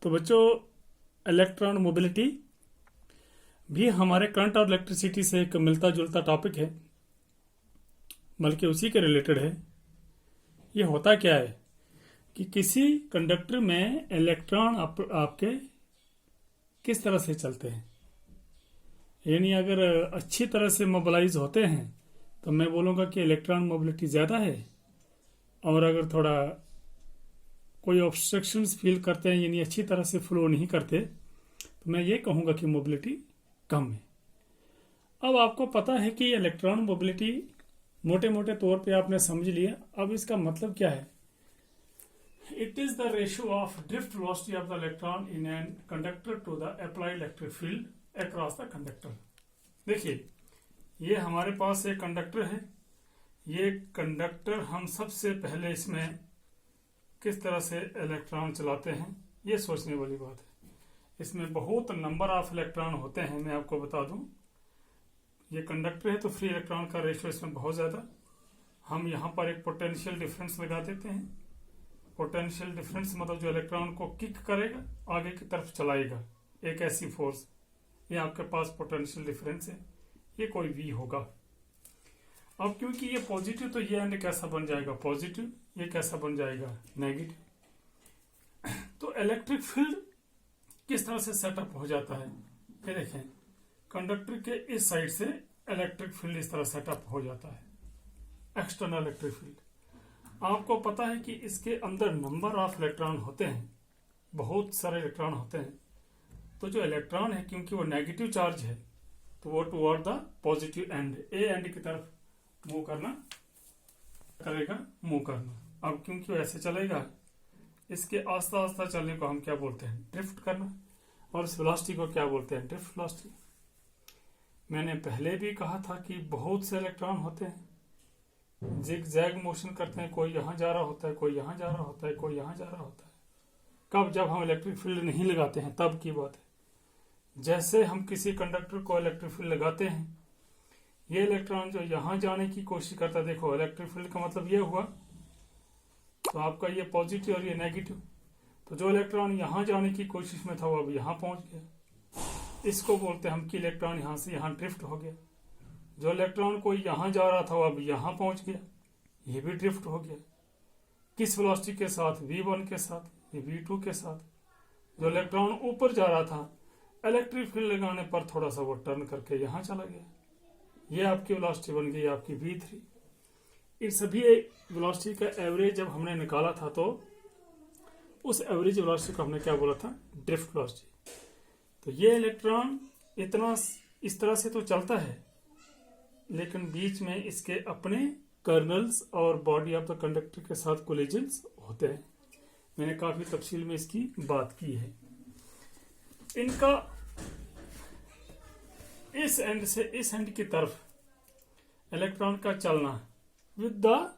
तो बच्चों, electron mobility भी हमारे करंट और इलेक्ट्रिसिटी से एक मिलता जुलता टॉपिक है, बल्कि उसी के रिलेटेड है। ये होता क्या है कि किसी कंडक्टर में इलेक्ट्रॉन आपके किस तरह से चलते हैं, यानी अगर अच्छी तरह से मोबिलाइज होते हैं तो मैं बोलूँगा कि इलेक्ट्रॉन मोबिलिटी ज़्यादा है, और अगर थोड़ा कोई ऑब्स्ट्रक्शंस फील करते हैं, यानी अच्छी तरह से फ्लो नहीं करते, तो मैं ये कहूँगा कि मोबिलिटी कम है। अब आपको पता है कि इलेक्ट्रॉन मोबिलिटी मोटे मोटे तौर पे आपने समझ लिया। अब इसका मतलब क्या है? It is the ratio of drift velocity of the electron in an conductor to the applied electric field across the conductor. देखिए, ये हमारे पास एक कंडक्टर है। ये कंडक्टर हम सबसे पहले इसमें किस तरह से इलेक्ट्रॉन चलाते हैं, ये सोचने वाली बात है। इसमें बहुत नंबर ऑफ इलेक्ट्रॉन होते हैं। मैं आपको बता दूं, ये कंडक्टर है तो फ्री इलेक्ट्रॉन का रेशियो इसमें बहुत ज़्यादा। हम यहाँ पर एक पोटेंशियल डिफरेंस लगा देते हैं। पोटेंशियल डिफरेंस मतलब जो इलेक्ट्रॉन को किक करेगा, आगे की तरफ चलाएगा, एक ऐसी फोर्स। ये आपके पास पोटेंशियल डिफरेंस है, ये कोई V होगा। अब क्योंकि ये पॉजिटिव, तो ये एंड कैसा बन जाएगा? पॉजिटिव। ये कैसा बन जाएगा? नेगेटिव। तो इलेक्ट्रिक फील्ड किस तरह से सेटअप हो जाता है? ये देखें, कंडक्टर के इस साइड से इलेक्ट्रिक फील्ड इस तरह सेटअप हो जाता है, एक्सटर्नल इलेक्ट्रिक फील्ड। आपको पता है कि इसके अंदर नंबर ऑफ इलेक्ट्रॉन होते हैं, बहुत सारे इलेक्ट्रॉन होते हैं। तो जो इलेक्ट्रॉन है, क्योंकि वो नेगेटिव चार्ज है, तो वो toward the positive and, A and की तरफ मूव करना करेगा, मूव करना। अब क्योंकि वो ऐसे चलेगा, इसके आस्ता आस्ता चलने को हम क्या बोलते हैं? ड्रिफ्ट करना। और इस वेलोसिटी को क्या बोलते हैं? Drift velocity. मैंने पहले भी कहा था कि बहुत से इलेक्ट्रॉन होते हैं, जिग जैग मोशन करते हैं। कोई यहां जा रहा होता है, कोई यहां जा रहा होता है, कोई यहां जा रहा होता है। कब? जब हम इलेक्ट्रिक फील्ड नहीं लगाते हैं, तब की बात है। जैसे हम किसी कंडक्टर को इलेक्ट्रिक फील्ड लगाते हैं, ये इलेक्ट्रॉन जो यहां जाने की कोशिश करता है, देखो इलेक्ट्रिक फील्ड का मतलब ये हुआ, तो आपका ये पॉजिटिव और ये नेगेटिव। तो जो इलेक्ट्रॉन यहां जाने की कोशिश में था, वो अब यहां पहुंच गया। इसको बोलते हैं हम कि इलेक्ट्रॉन यहां से यहां ड्रिफ्ट हो गया। जो इलेक्ट्रॉन को यहां जा रहा था, वो अब यहां पहुंच गया, ये भी ड्रिफ्ट हो गया। किस वेलोसिटी के साथ? v1 के साथ, ये v2 के साथ। जो इलेक्ट्रॉन ऊपर जा रहा था, इलेक्ट्रिक फील्ड लगाने पर थोड़ा सा वो टर्न करके यहां चला गया। ये आपकी वेलोसिटी बन गई आपकी v3। इन सभी वेलोसिटी का एवरेज जब हमने निकाला था, तो उस एवरेज वेलोसिटी को हमने क्या बोला था? Drift velocity. तो ये इलेक्ट्रॉन इतना इस तरह से तो चलता है, लेकिन बीच में इसके अपने कर्नल्स और बॉडी ऑफ द कंडक्टर के साथ कोलिजन्स होते हैं। मैंने काफी तफसील में इसकी बात की है। इनका इस एंड से इस एंड की तरफ इलेक्ट्रॉन का चलना with the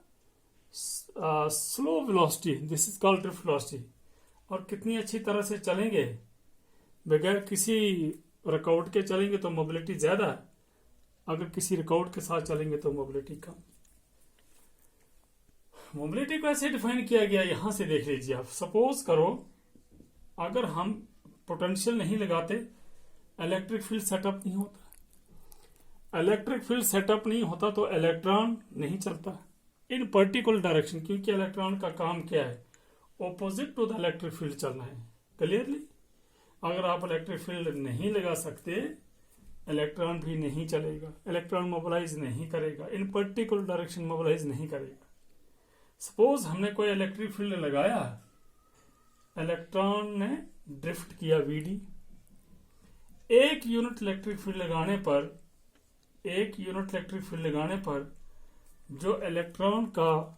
slow velocity, this is called drift velocity. और कितनी अच्छी तरह से चलेंगे, बगैर किसी रुकावट के चलेंगे तो मोबिलिटी ज्यादा, अगर किसी रुकावट के साथ चलेंगे तो मोबिलिटी कम। मोबिलिटी को ऐसे डिफाइन किया गया, यहां से देख लीजिए आप। सपोज करो, अगर हम पोटेंशियल नहीं लगाते, इलेक्ट्रिक फील्ड सेटअप नहीं होता। इलेक्ट्रिक फील्ड सेटअप नहीं होता तो इलेक्ट्रॉन नहीं चलता इन पर्टिकुलर डायरेक्शन, क्योंकि इलेक्ट्रॉन का काम क्या है? Opposite to the electric field चलना है। क्लियरली, अगर आप इलेक्ट्रिक फील्ड नहीं लगा सकते, इलेक्ट्रॉन भी नहीं चलेगा, इलेक्ट्रॉन मोबिलाइज नहीं करेगा, इन पर्टिकुलर डायरेक्शन मोबिलाइज नहीं करेगा। सपोज हमने कोई इलेक्ट्रिक फील्ड लगाया, इलेक्ट्रॉन ने ड्रिफ्ट किया vd। एक यूनिट इलेक्ट्रिक फील्ड लगाने पर जो इलेक्ट्रॉन का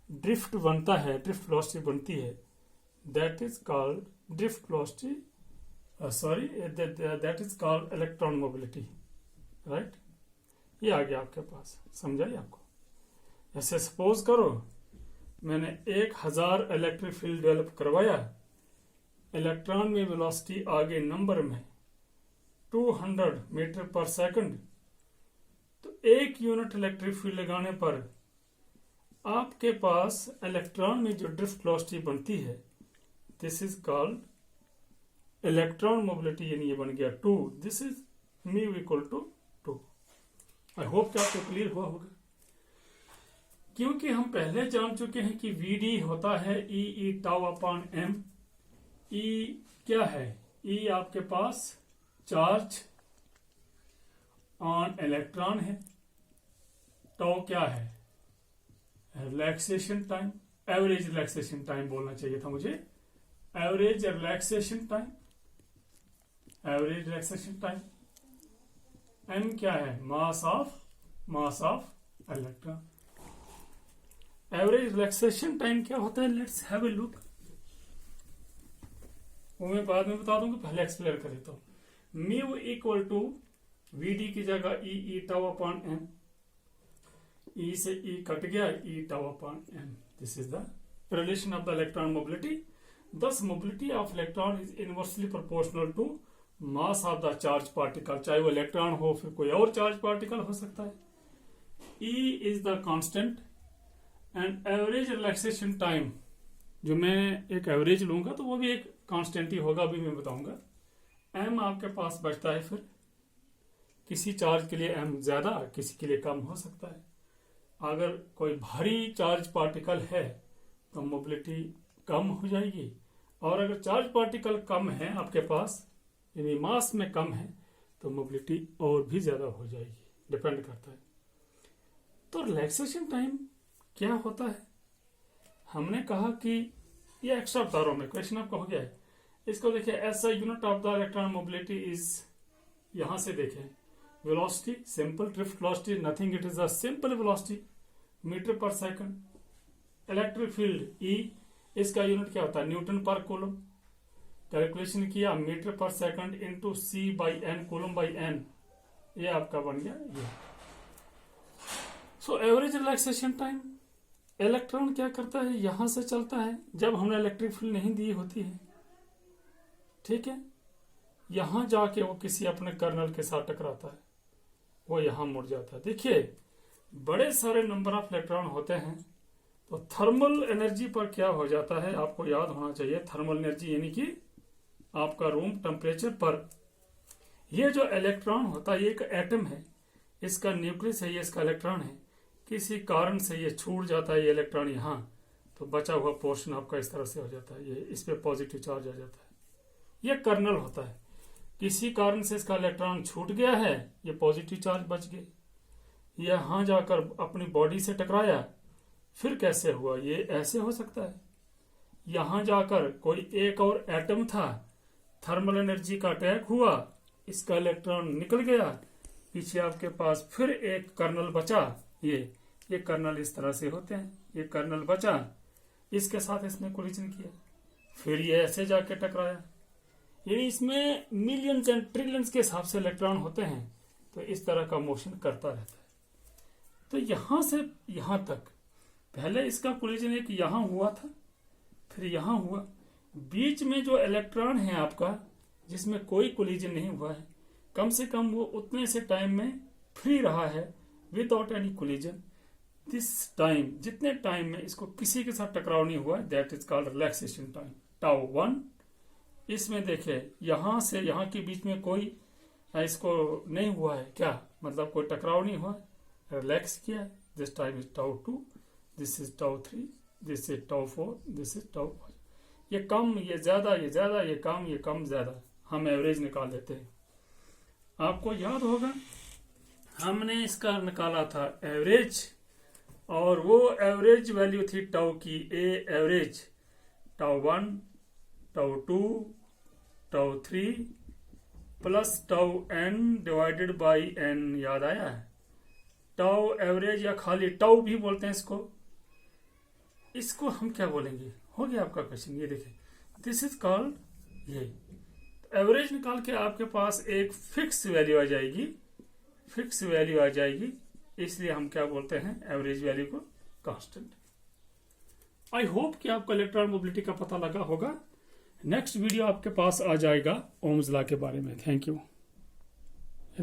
ड्रिफ्ट बनता है, ड्रिफ्ट वेलोसिटी बनती है, that is called drift velocity, that is called electron mobility. Right, ये आ गया आपके पास, समझाइए आपको। ऐसे सपोज करो मैंने 1000 इलेक्ट्रिक फील्ड डेवलप करवाया, इलेक्ट्रॉन में वेलोसिटी आगे नंबर में 200 मीटर पर सेकंड। तो एक यूनिट इलेक्ट्रिक फील्ड लगाने पर आपके पास इलेक्ट्रॉन में जो ड्रिफ्ट वेलोसिटी बनती है, this is called electron mobility यानी ये बन गया 2, this is mu equal to 2। I hope कि आपको क्लियर हुआ होगा, क्योंकि हम पहले जान चुके हैं कि Vd होता है ई टाउ अपॉन m। ई क्या है? ई आपके पास चार्ज ऑन इलेक्ट्रॉन है, टाउ क्या है? Relaxation time, average relaxation time बोलना चाहिए था मुझे, average relaxation time, average relaxation time. m क्या है? Mass of electron. Average relaxation time क्या होता है? Let's have a look. वो मैं बाद में बता दूंगा, पहले एक्सप्लेन करें तो म्यू इक्वल टू Vd की जगह e tau upon m, e से ई कट गया, e tau upon m। This is the relation of the electron mobility. This mobility of electron is inversely proportional to mass of the charge particle, चाहे वो electron हो फिर कोई और charge particle हो सकता है। E is the constant and average relaxation time, जो मैं एक एवरेज लूंगा तो वो भी एक कांस्टेंट ही होगा, अभी मैं बताऊंगा। m आपके पास बचता है, फिर किसी चार्ज के लिए m ज्यादा, किसी के लिए कम हो सकता है। अगर कोई भारी चार्ज पार्टिकल है तो मोबिलिटी कम हो जाएगी, और अगर चार्ज पार्टिकल कम है आपके पास, यानी मास में कम है, तो मोबिलिटी और भी ज्यादा हो जाएगी, डिपेंड करता है। तो रिलैक्सेशन टाइम क्या होता है? हमने कहा कि ये एक्स्ट्रा बता रहा हूं मैं, क्वेश्चन आपका हो गया है। इसको देखिए, S I unit of the electron mobility is, यहां से देखें, velocity, simple drift velocity, nothing, it is a simple velocity, metre पर सेकंड। इलेक्ट्रिक फील्ड ई, इसका यूनिट क्या होता है? न्यूटन पर कूलम। कैलकुलेशन किया, मीटर पर second into C by N, coulomb by N, ये आपका बन गया ये। So average relaxation time, electron क्या करता है? यहां से चलता है, जब हमने इलेक्ट्रिक फील्ड नहीं दी होती है, ठीक है, यहां जाके वो किसी अपने कर्नल के साथ टकराता है, वो यहां मुड़ जाता है। देखिए, बड़े सारे नंबर ऑफ इलेक्ट्रॉन होते हैं, तो थर्मल एनर्जी पर क्या हो जाता है आपको याद होना चाहिए। थर्मल एनर्जी यानी कि आपका रूम टेम्परेचर पर, ये जो इलेक्ट्रॉन होता है, ये एक एटम है, इसका न्यूक्लियस है, ये इसका इलेक्ट्रॉन है, किसी कारण से ये छूट जाता है ये इलेक्ट्रॉन यहाँ, तो बचा हुआ पोर्शन आपका इस तरह से हो जाता है, ये इस पे पॉजिटिव चार्ज आ जाता है, ये कर्नल होता है। किसी कारण से इसका इलेक्ट्रॉन छूट गया है, ये पॉजिटिव चार्ज बच गए, यहां जाकर अपनी बॉडी से टकराया, फिर कैसे हुआ? ये ऐसे हो सकता है, यहां जाकर कोई एक और एटम था, थर्मल एनर्जी का अटैक हुआ, इसका इलेक्ट्रॉन निकल गया, पीछे आपके पास फिर एक कर्नल बचा, ये कर्नल इस तरह से होते हैं, ये कर्नल बचा, इसके साथ इसने कोलिजन किया, फिर ये ऐसे जाके टकराया, यानी इसमें मिलियंस एंड ट्रिलियंस के हिसाब से इलेक्ट्रॉन होते हैं, तो इस तरह का मोशन करता रहता है। तो यहां से यहां तक, पहले इसका कोलिजन एक यहां हुआ था, फिर यहां हुआ, बीच में जो इलेक्ट्रॉन है आपका, जिसमें कोई कोलिजन नहीं हुआ है, कम से कम वो उतने से टाइम में फ्री रहा है without any collision. This time, जितने टाइम में इसको किसी के साथ टकराव नहीं हुआ, that is called relaxation time, tau 1। इसमें देखे, यहां से यहां के बीच में कोई इसको नहीं हुआ है, क्या मतलब? कोई टकराव नहीं हुआ, रिलैक्स किया है। This time is tau 2, this is tau 3, this is tau 4, this is tau 5। ये कम, ये ज्यादा, ये ज्यादा, ये कम, ये कम, ज्यादा, हम एवरेज निकाल लेते हैं। आपको याद होगा हमने इसका निकाला था एवरेज, और वो एवरेज वैल्यू थी टाउ की, ए average, tau 1, tau 2, tau 3 plus tau n divided by n, याद आया है? टाउ एवरेज या खाली टाउ भी बोलते हैं इसको हम क्या बोलेंगे? हो गया आपका क्वेश्चन, ये देखें, दिस इज कॉल्ड ये। एवरेज निकाल के आपके पास एक फिक्स वैल्यू आ जाएगी, फिक्स वैल्यू आ जाएगी, इसलिए हम क्या बोलते हैं? एवरेज वैल्यू को कांस्टेंट। आई होप कि आपको इलेक्ट्रॉन मोबिलिटी का पता लगा होगा। नेक्स्ट वीडियो आपके पास आ जाएगा ओम्स लॉ के बारे में। Thank you.